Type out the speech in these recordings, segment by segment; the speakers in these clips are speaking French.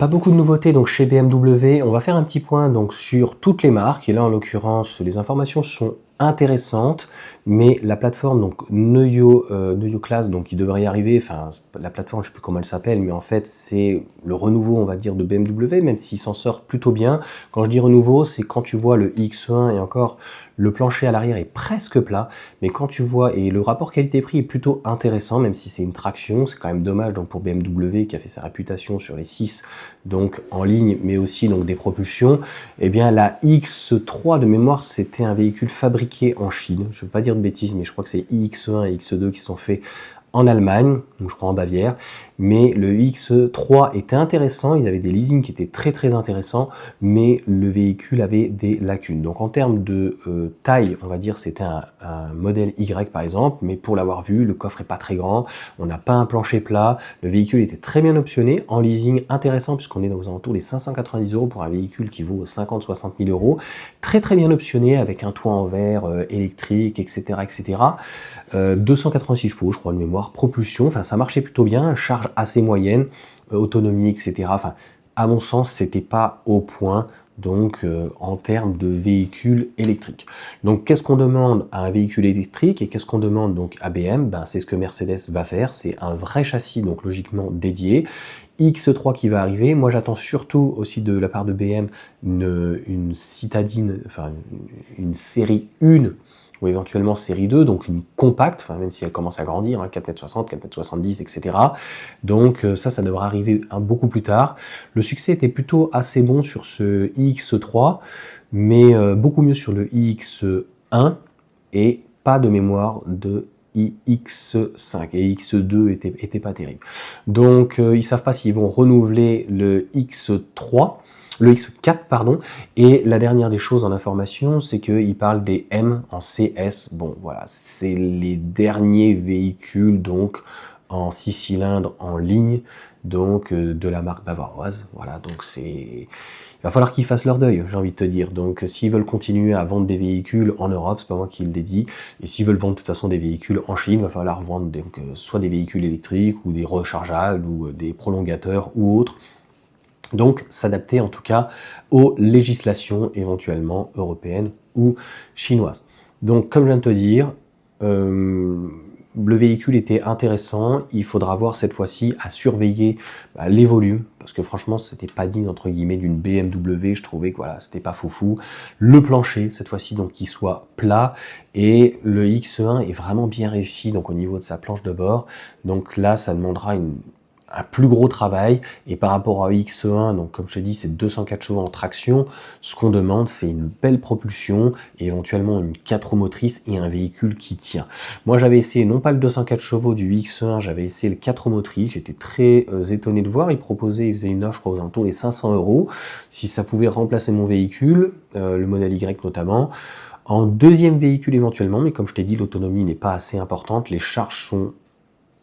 Pas beaucoup de nouveautés donc chez BMW. On va faire un petit point donc sur toutes les marques et là en l'occurrence les informations sont intéressantes, mais la plateforme donc Neuyo Class donc qui devrait y arriver, enfin la plateforme je sais plus comment elle s'appelle, mais en fait c'est le renouveau on va dire de BMW, même s'il s'en sort plutôt bien. Quand je dis renouveau, c'est quand tu vois le X1 et encore le plancher à l'arrière est presque plat, mais quand tu vois et le rapport qualité-prix est plutôt intéressant, même si c'est une traction, c'est quand même dommage donc pour BMW qui a fait sa réputation sur les 6 donc en ligne, mais aussi donc des propulsions. Eh bien la X3 de mémoire, c'était un véhicule fabriqué en Chine. Je ne veux pas dire de bêtises, mais je crois que c'est X1 et X2 qui sont faits en Allemagne, donc je crois en Bavière, mais le X3 était intéressant, ils avaient des leasings qui étaient très intéressants, mais le véhicule avait des lacunes. Donc en termes de taille, on va dire c'était un modèle Y par exemple, mais pour l'avoir vu, le coffre est pas très grand, on n'a pas un plancher plat, le véhicule était très bien optionné, en leasing intéressant puisqu'on est aux alentours des 590 € pour un véhicule qui vaut 50-60 000 €, très bien optionné avec un toit en verre électrique, etc. 286 chevaux, je crois de mémoire, propulsion, enfin ça marchait plutôt bien, charge assez moyenne, autonomie, etc. Enfin, à mon sens, c'était pas au point donc en termes de véhicule électrique. Donc qu'est-ce qu'on demande à un véhicule électrique et qu'est-ce qu'on demande donc à BM? Ben, c'est ce que Mercedes va faire, c'est un vrai châssis donc logiquement dédié. X3 qui va arriver, moi j'attends surtout aussi de la part de BM une citadine, enfin une série 1 ou éventuellement série 2, donc une compacte, enfin, même si elle commence à grandir, hein, 4,60 m, 4,70 m, etc. Donc ça devrait arriver beaucoup plus tard. Le succès était plutôt assez bon sur ce iX3, mais beaucoup mieux sur le iX1 et pas de mémoire de iX5 et X2 était pas terrible. Donc ils savent pas s'ils vont renouveler le X3, le X4 pardon, et la dernière des choses en information, c'est qu'ils parlent des M en CS. Bon voilà, c'est les derniers véhicules donc en 6 cylindres en ligne, donc de la marque bavaroise. Voilà, donc il va falloir qu'ils fassent leur deuil, j'ai envie de te dire. Donc s'ils veulent continuer à vendre des véhicules en Europe, c'est pas moi qui le dédie, et s'ils veulent vendre de toute façon des véhicules en Chine, il va falloir vendre donc, soit des véhicules électriques, ou des rechargeables, ou des prolongateurs, ou autres. Donc s'adapter en tout cas aux législations éventuellement européennes ou chinoises. Donc comme je viens de te dire, le véhicule était intéressant, il faudra voir cette fois-ci à surveiller les volumes, parce que franchement c'était pas digne entre guillemets d'une BMW, je trouvais que voilà, c'était pas foufou. Le plancher cette fois-ci donc qui soit plat, et le X1 est vraiment bien réussi donc au niveau de sa planche de bord, donc là ça demandera un plus gros travail, et par rapport à X1, donc comme je te dis, c'est 204 chevaux en traction, ce qu'on demande, c'est une belle propulsion, et éventuellement une 4 roues motrices et un véhicule qui tient. Moi, j'avais essayé, non pas le 204 chevaux du X1, j'avais essayé le 4 roues motrices, j'étais très étonné de voir, il faisait une offre, je crois, aux alentours des 500 €, si ça pouvait remplacer mon véhicule, le modèle Y notamment. En deuxième véhicule éventuellement, mais comme je t'ai dit, l'autonomie n'est pas assez importante, les charges sont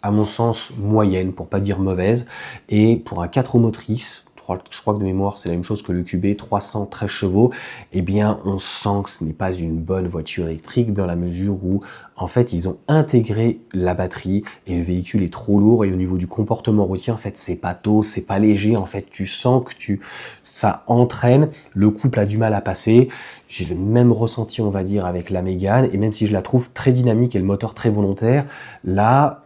à mon sens moyenne, pour pas dire mauvaise, et pour un 4 roues motrices, je crois que de mémoire c'est la même chose que le QB, 313 chevaux, eh bien on sent que ce n'est pas une bonne voiture électrique dans la mesure où en fait ils ont intégré la batterie et le véhicule est trop lourd, et au niveau du comportement routier en fait c'est pas tôt, c'est pas léger, en fait tu sens que ça entraîne, le couple a du mal à passer. J'ai le même ressenti on va dire avec la Mégane, et même si je la trouve très dynamique et le moteur très volontaire, là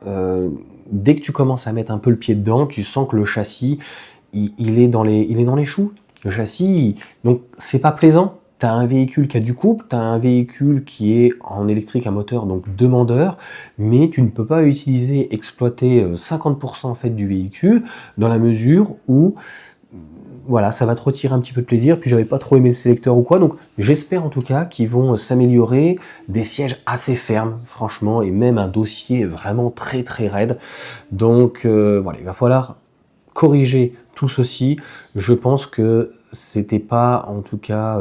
dès que tu commences à mettre un peu le pied dedans, tu sens que le châssis il est dans les choux. Le châssis, donc c'est pas plaisant. Tu as un véhicule qui a du couple, tu as un véhicule qui est en électrique à moteur, donc demandeur, mais tu ne peux pas exploiter 50% en fait du véhicule, dans la mesure où voilà, ça va te retirer un petit peu de plaisir, puis j'avais pas trop aimé le sélecteur ou quoi, donc j'espère en tout cas qu'ils vont s'améliorer, des sièges assez fermes, franchement, et même un dossier vraiment très raide. Donc voilà, il va falloir corriger tout ceci. Je pense que c'était pas en tout cas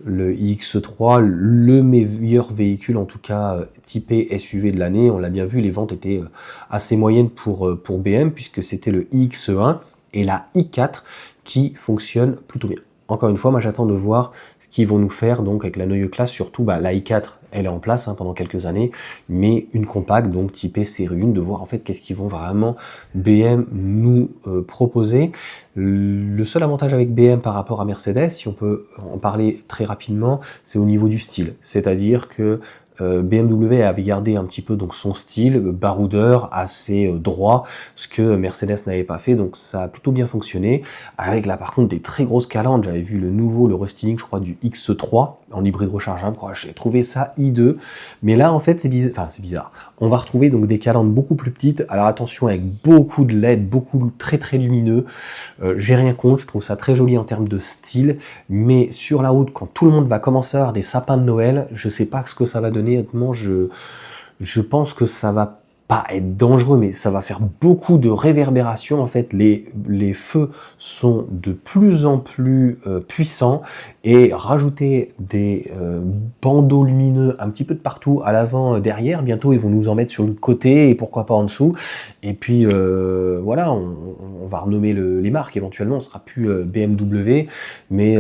le X3 le meilleur véhicule en tout cas typé SUV de l'année. On l'a bien vu, les ventes étaient assez moyennes pour BM, puisque c'était le X1 et la i4 qui fonctionne plutôt bien. encore une fois, moi j'attends de voir ce qu'ils vont nous faire donc avec la Neue Klasse, surtout la i4, elle est en place pendant quelques années, mais une compacte, donc typée série 1, de voir en fait qu'est-ce qu'ils vont vraiment BM nous proposer. Le seul avantage avec BM par rapport à Mercedes, si on peut en parler très rapidement, c'est au niveau du style. C'est-à-dire que BMW avait gardé un petit peu donc son style baroudeur assez droit, ce que Mercedes n'avait pas fait, donc ça a plutôt bien fonctionné. Avec là par contre des très grosses calandres, j'avais vu le restyling je crois du X3 en hybride rechargeable, j'ai trouvé ça hideux, mais là en fait c'est bizarre, on va retrouver donc des calandres beaucoup plus petites, alors attention avec beaucoup de LED, beaucoup très lumineux, j'ai rien contre, je trouve ça très joli en termes de style, mais sur la route quand tout le monde va commencer à avoir des sapins de Noël, je sais pas ce que ça va donner, honnêtement je pense que ça va pas être dangereux, mais ça va faire beaucoup de réverbération. En fait, les feux sont de plus en plus puissants, et rajouter des bandeaux lumineux un petit peu de partout, à l'avant, derrière, bientôt ils vont nous en mettre sur le côté et pourquoi pas en dessous. Et puis voilà, on va renommer les marques éventuellement, on sera plus BMW, mais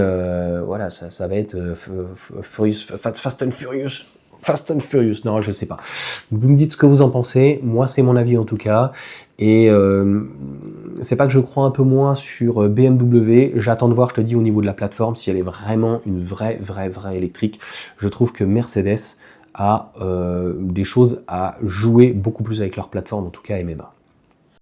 voilà, ça va être Fast and Furious. Fast and Furious, non, je sais pas. Vous me dites ce que vous en pensez, moi c'est mon avis en tout cas, et c'est pas que je crois un peu moins sur BMW, j'attends de voir, je te dis, au niveau de la plateforme, si elle est vraiment une vraie électrique. Je trouve que Mercedes a des choses à jouer beaucoup plus avec leur plateforme, en tout cas MMA.